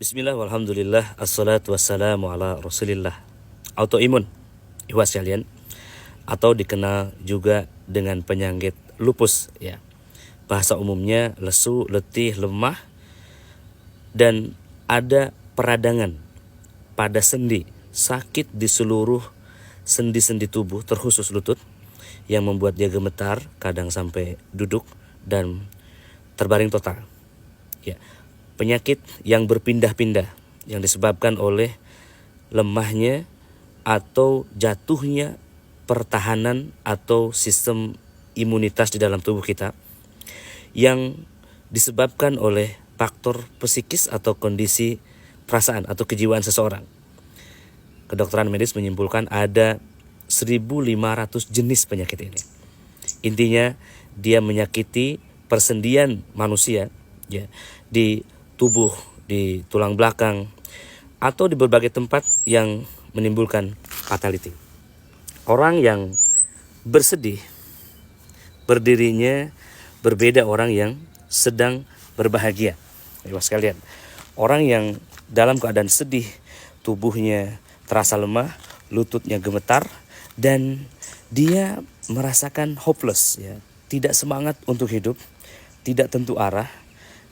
Bismillah, walhamdulillah, assalatu wassalamu ala rasulillah. Autoimun, ikhwas sekalian, atau dikenal juga dengan penyakit lupus ya. Bahasa umumnya lesu, letih, lemah, dan ada peradangan pada sendi, sakit di seluruh sendi-sendi tubuh terkhusus lutut yang membuat dia gemetar, kadang sampai duduk dan terbaring total. Ya, penyakit yang berpindah-pindah yang disebabkan oleh lemahnya atau jatuhnya pertahanan atau sistem imunitas di dalam tubuh kita yang disebabkan oleh faktor psikis atau kondisi perasaan atau kejiwaan seseorang. Kedokteran medis menyimpulkan ada 1.500 jenis penyakit ini. Intinya dia menyakiti persendian manusia ya, di tubuh, di tulang belakang, atau di berbagai tempat yang menimbulkan fatality. Orang yang bersedih berdirinya berbeda orang yang sedang berbahagia. Ayo sekalian, orang yang dalam keadaan sedih, tubuhnya terasa lemah, lututnya gemetar, dan dia merasakan hopeless ya, tidak semangat untuk hidup, tidak tentu arah.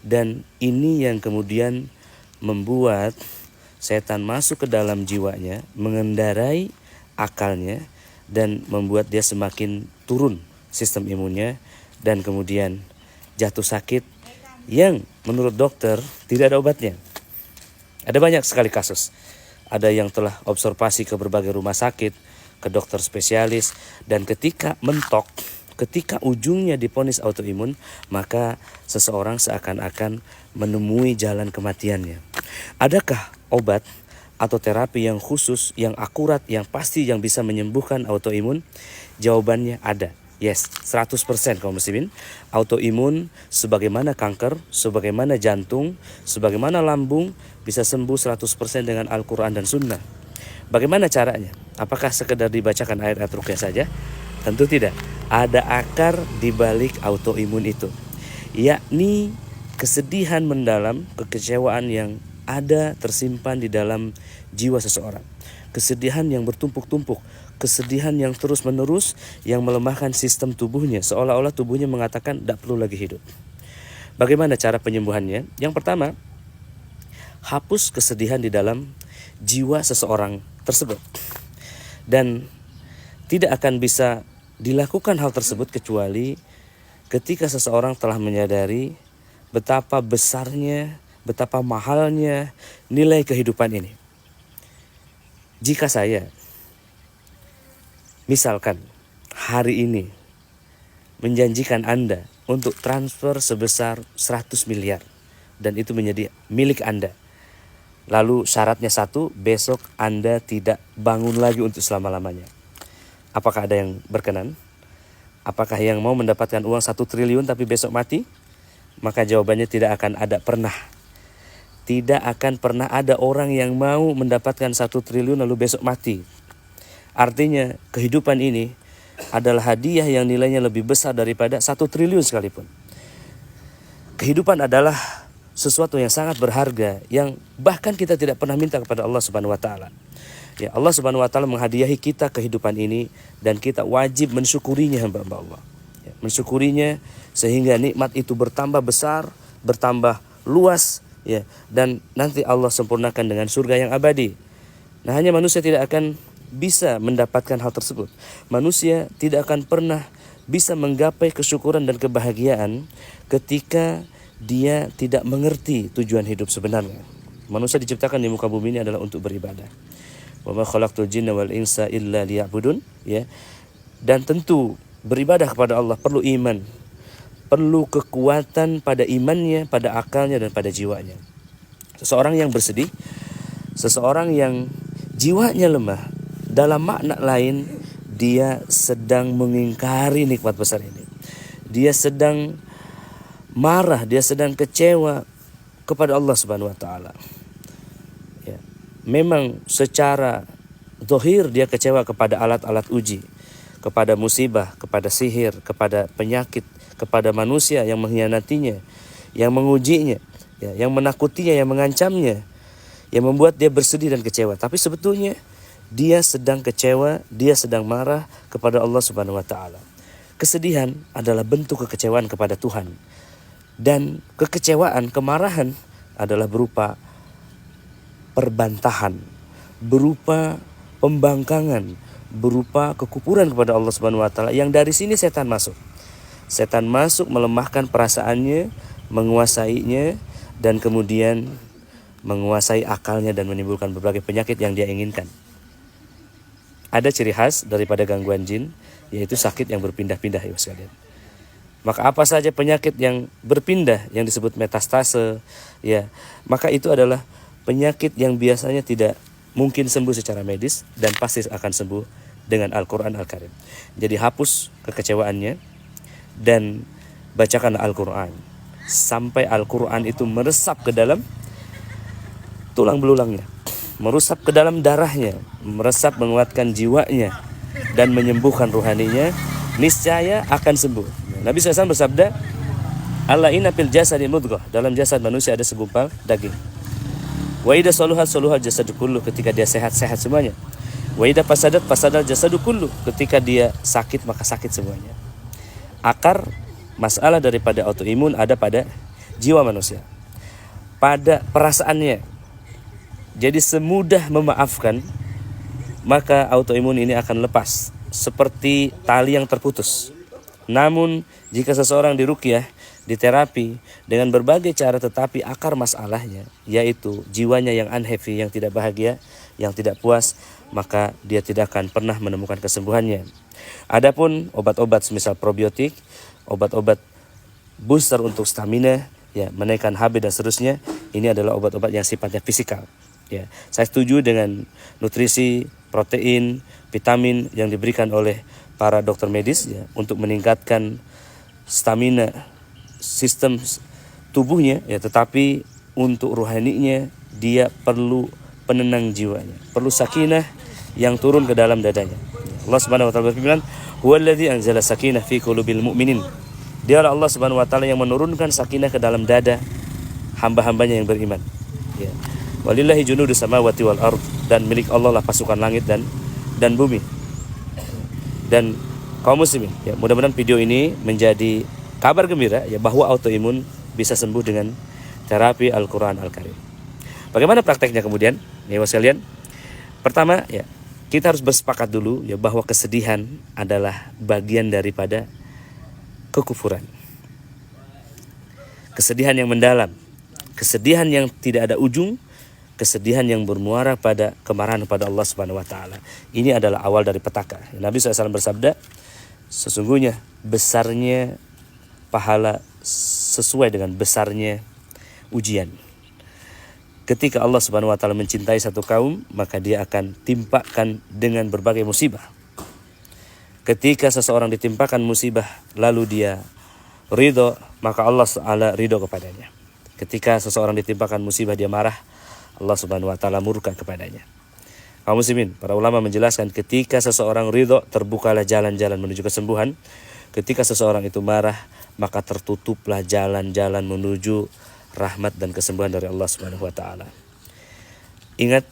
Dan ini yang kemudian membuat setan masuk ke dalam jiwanya, mengendarai akalnya, dan membuat dia semakin turun sistem imunnya, dan kemudian jatuh sakit yang menurut dokter tidak ada obatnya. Ada banyak sekali kasus. Ada yang telah observasi ke berbagai rumah sakit, ke dokter spesialis, dan ketika mentok, ketika ujungnya diponis autoimun, maka seseorang seakan-akan menemui jalan kematiannya. Adakah obat atau terapi yang khusus, yang akurat, yang pasti, yang bisa menyembuhkan autoimun? Jawabannya ada. Yes, 100% kaum muslimin. Autoimun sebagaimana kanker, sebagaimana jantung, sebagaimana lambung bisa sembuh 100% dengan Al-Quran dan Sunnah. Bagaimana caranya? Apakah sekedar dibacakan ayat-ayat ruqyah saja? Tentu tidak. Ada akar di balik autoimun itu, yakni kesedihan mendalam, kekecewaan yang ada tersimpan di dalam jiwa seseorang. Kesedihan yang bertumpuk-tumpuk, kesedihan yang terus-menerus yang melemahkan sistem tubuhnya, seolah-olah tubuhnya mengatakan tidak perlu lagi hidup. Bagaimana cara penyembuhannya? Yang pertama, hapus kesedihan di dalam jiwa seseorang tersebut. Dan tidak akan bisa dilakukan hal tersebut kecuali ketika seseorang telah menyadari betapa besarnya, betapa mahalnya nilai kehidupan ini. Jika saya misalkan hari ini menjanjikan Anda untuk transfer sebesar 100 miliar dan itu menjadi milik Anda, lalu syaratnya satu, besok Anda tidak bangun lagi untuk selama-lamanya, apakah ada yang berkenan? Apakah yang mau mendapatkan uang 1 triliun tapi besok mati? Maka jawabannya tidak akan ada pernah. Tidak akan pernah ada orang yang mau mendapatkan 1 triliun lalu besok mati. Artinya kehidupan ini adalah hadiah yang nilainya lebih besar daripada 1 triliun sekalipun. Kehidupan adalah sesuatu yang sangat berharga yang bahkan kita tidak pernah minta kepada Allah Subhanahu wa taala. Ya, Allah Subhanahu wa taala menghadiahi kita kehidupan ini dan kita wajib mensyukurinya, hamba-hamba Allah. Ya, mensyukurinya sehingga nikmat itu bertambah besar, bertambah luas ya, dan nanti Allah sempurnakan dengan surga yang abadi. Nah, hanya manusia tidak akan bisa mendapatkan hal tersebut. Manusia tidak akan pernah bisa menggapai kesyukuran dan kebahagiaan ketika dia tidak mengerti tujuan hidup sebenarnya. Manusia diciptakan di muka bumi ini adalah untuk beribadah. Wa ma khalaqtul jinna wal insa illa liya'budun ya. Dan tentu beribadah kepada Allah perlu iman, perlu kekuatan pada imannya, pada akalnya dan pada jiwanya. Seseorang yang bersedih, seseorang yang jiwanya lemah, dalam makna lain dia sedang mengingkari nikmat besar ini. Dia sedang marah, dia sedang kecewa kepada Allah Subhanahu wa taala. Ya. Memang secara zahir dia kecewa kepada alat-alat uji, kepada musibah, kepada sihir, kepada penyakit, kepada manusia yang mengkhianatinya, yang mengujinya, ya, yang menakutinya, yang mengancamnya. yang membuat dia bersedih dan kecewa. Tapi sebetulnya dia sedang kecewa, dia sedang marah kepada Allah Subhanahu wa taala. Kesedihan adalah bentuk kekecewaan kepada Tuhan. Dan kekecewaan, kemarahan adalah berupa perbantahan, berupa pembangkangan, berupa kekufuran kepada Allah Subhanahu wa taala, yang dari sini setan masuk. Setan masuk melemahkan perasaannya, menguasainya, dan kemudian menguasai akalnya dan menimbulkan berbagai penyakit yang dia inginkan. Ada ciri khas daripada gangguan jin, yaitu sakit yang berpindah-pindah ya sekalian. Maka apa saja penyakit yang berpindah yang disebut metastase, ya, maka itu adalah penyakit yang biasanya tidak mungkin sembuh secara medis dan pasti akan sembuh dengan Al-Quran Al-Karim. Jadi hapus kekecewaannya dan bacakan Al-Quran sampai Al-Quran itu meresap ke dalam tulang belulangnya, meresap ke dalam darahnya, meresap menguatkan jiwanya dan menyembuhkan rohaninya, niscaya akan sembuh. Nabi SAW bersabda, "Alla inna fil jasadi mudghah." Dalam jasad manusia ada segumpal daging. Wa idza saluhat saluhal jasadu kullu. Ketika dia sehat semuanya. Wa idza fasadal jasadu kullu. Ketika dia sakit maka sakit semuanya. Akar masalah daripada autoimun ada pada jiwa manusia, pada perasaannya. Jadi semudah memaafkan, maka autoimun ini akan lepas seperti tali yang terputus. Namun jika seseorang diruqyah, diterapi dengan berbagai cara, tetapi akar masalahnya yaitu jiwanya yang unhappy, yang tidak bahagia, yang tidak puas, maka dia tidak akan pernah menemukan kesembuhannya. Adapun obat-obat semisal probiotik, obat-obat booster untuk stamina, ya, menaikkan HB dan seterusnya, ini adalah obat-obat yang sifatnya fisikal. Ya, saya setuju dengan nutrisi, protein, vitamin yang diberikan oleh para dokter medis, ya, untuk meningkatkan stamina sistem tubuhnya, ya, tetapi untuk rohaninya dia perlu penenang jiwanya, perlu sakinah yang turun ke dalam dadanya. Allah Subhanahu wa taala berfirman, "Huwallazi anzala sakinah fi qulubil mu'minin." Dialah Allah Subhanahu wa taala yang menurunkan sakinah ke dalam dada hamba-hambanya yang beriman. Ya. Walillahi junudus samawati wal ard, dan milik Allah lah pasukan langit dan bumi. Dan kaum muslimin, ya, mudah-mudahan video ini menjadi kabar gembira, ya, bahwa autoimun bisa sembuh dengan terapi Al-Quran Al-Karim. Bagaimana prakteknya kemudian? Ya, sekalian. Pertama, ya, kita harus bersepakat dulu, ya, bahwa kesedihan adalah bagian daripada kekufuran. Kesedihan yang mendalam, kesedihan yang tidak ada ujung, kesedihan yang bermuara pada kemarahan pada Allah Subhanahu wa taala. Ini adalah awal dari petaka. Nabi SAW bersabda, sesungguhnya besarnya pahala sesuai dengan besarnya ujian. Ketika Allah Subhanahu wa taala mencintai satu kaum, maka dia akan timpakan dengan berbagai musibah. Ketika seseorang ditimpakan musibah lalu dia ridho, maka Allah Ta'ala ridho kepadanya. Ketika seseorang ditimpakan musibah dia marah, Allah Subhanahu wa taala murka kepadanya. Kaum muslimin, para ulama menjelaskan, ketika seseorang ridho, terbukalah jalan-jalan menuju kesembuhan. Ketika seseorang itu marah, maka tertutuplah jalan-jalan menuju rahmat dan kesembuhan dari Allah Subhanahu wa taala. Ingat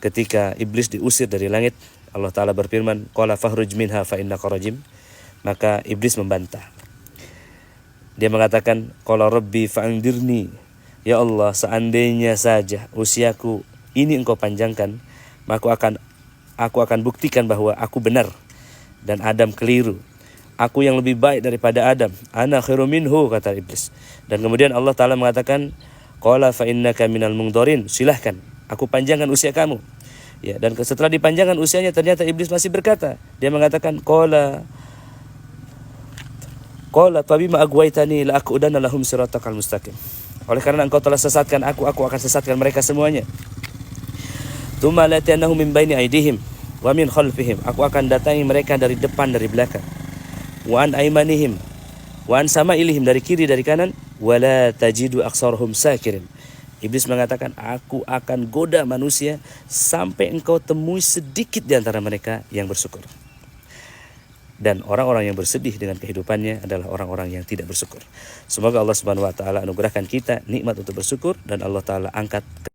ketika iblis diusir dari langit, Allah taala berfirman, "Qala fakhruj minha fa innaka rajim." Maka iblis membantah. Dia mengatakan, "Qala rabbi fa'andirni." Ya Allah, seandainya saja usiaku ini engkau panjangkan, maka aku akan buktikan bahwa aku benar dan Adam keliru. Aku yang lebih baik daripada Adam. Ana khairu minhu, kata iblis. Dan kemudian Allah Ta'ala mengatakan, "Qala fa innaka minal mungdarin." Silahkan, aku panjangkan usia kamu. Ya, dan setelah dipanjangkan usianya, ternyata iblis masih berkata. Dia mengatakan, Qala fabima agwaitani la aqudanna lahum siratakal mustaqim. Oleh karena engkau telah sesatkan aku akan sesatkan mereka semuanya. Tsumma la'atiyannahum min baini aydihim wa min khalfihim. Aku akan datangi mereka dari depan, dari belakang. Wa an aymanihim wa an samailihim, dari kiri, dari kanan. Wa la tajidu aktsarahum syakirin. Iblis mengatakan, aku akan goda manusia sampai engkau temui sedikit di antara mereka yang bersyukur. Dan orang-orang yang bersedih dengan kehidupannya adalah orang-orang yang tidak bersyukur. Semoga Allah Subhanahu wa taala anugerahkan kita nikmat untuk bersyukur dan Allah taala angkat